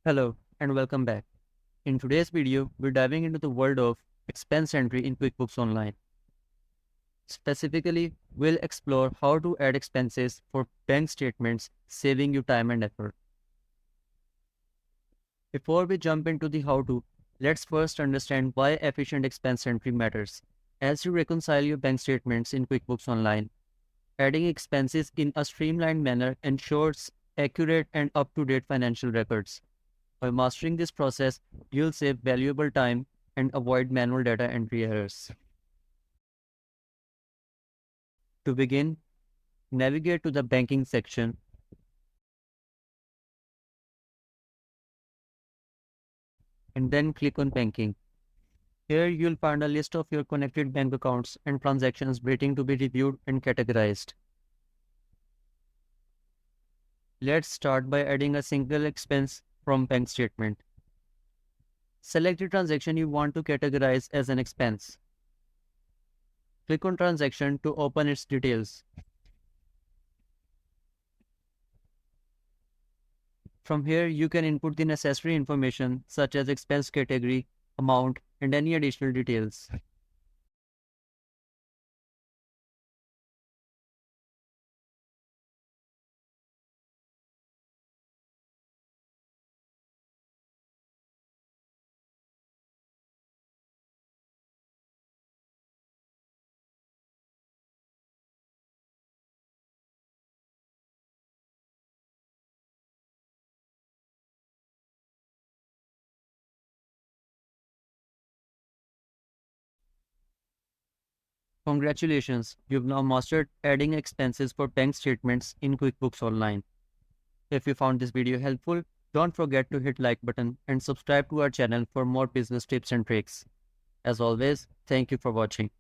Hello and welcome back. In today's video, we're diving into the world of expense entry in QuickBooks Online. Specifically, we'll explore how to add expenses for bank statements, saving you time and effort. Before we jump into the how-to, let's first understand why efficient expense entry matters. As you reconcile your bank statements in QuickBooks Online, adding expenses in a streamlined manner ensures accurate and up-to-date financial records. By mastering this process, you'll save valuable time and avoid manual data entry errors. To begin, navigate to the banking section and then click on banking. Here you'll find a list of your connected bank accounts and transactions waiting to be reviewed and categorized. Let's start by adding a single expense from bank statement. Select the transaction you want to categorize as an expense. Click on transaction to open its details. From here, you can input the necessary information such as expense category, amount, and any additional details. Congratulations, you've now mastered adding expenses for bank statements in QuickBooks Online. If you found this video helpful, don't forget to hit like button and subscribe to our channel for more business tips and tricks. As always, thank you for watching.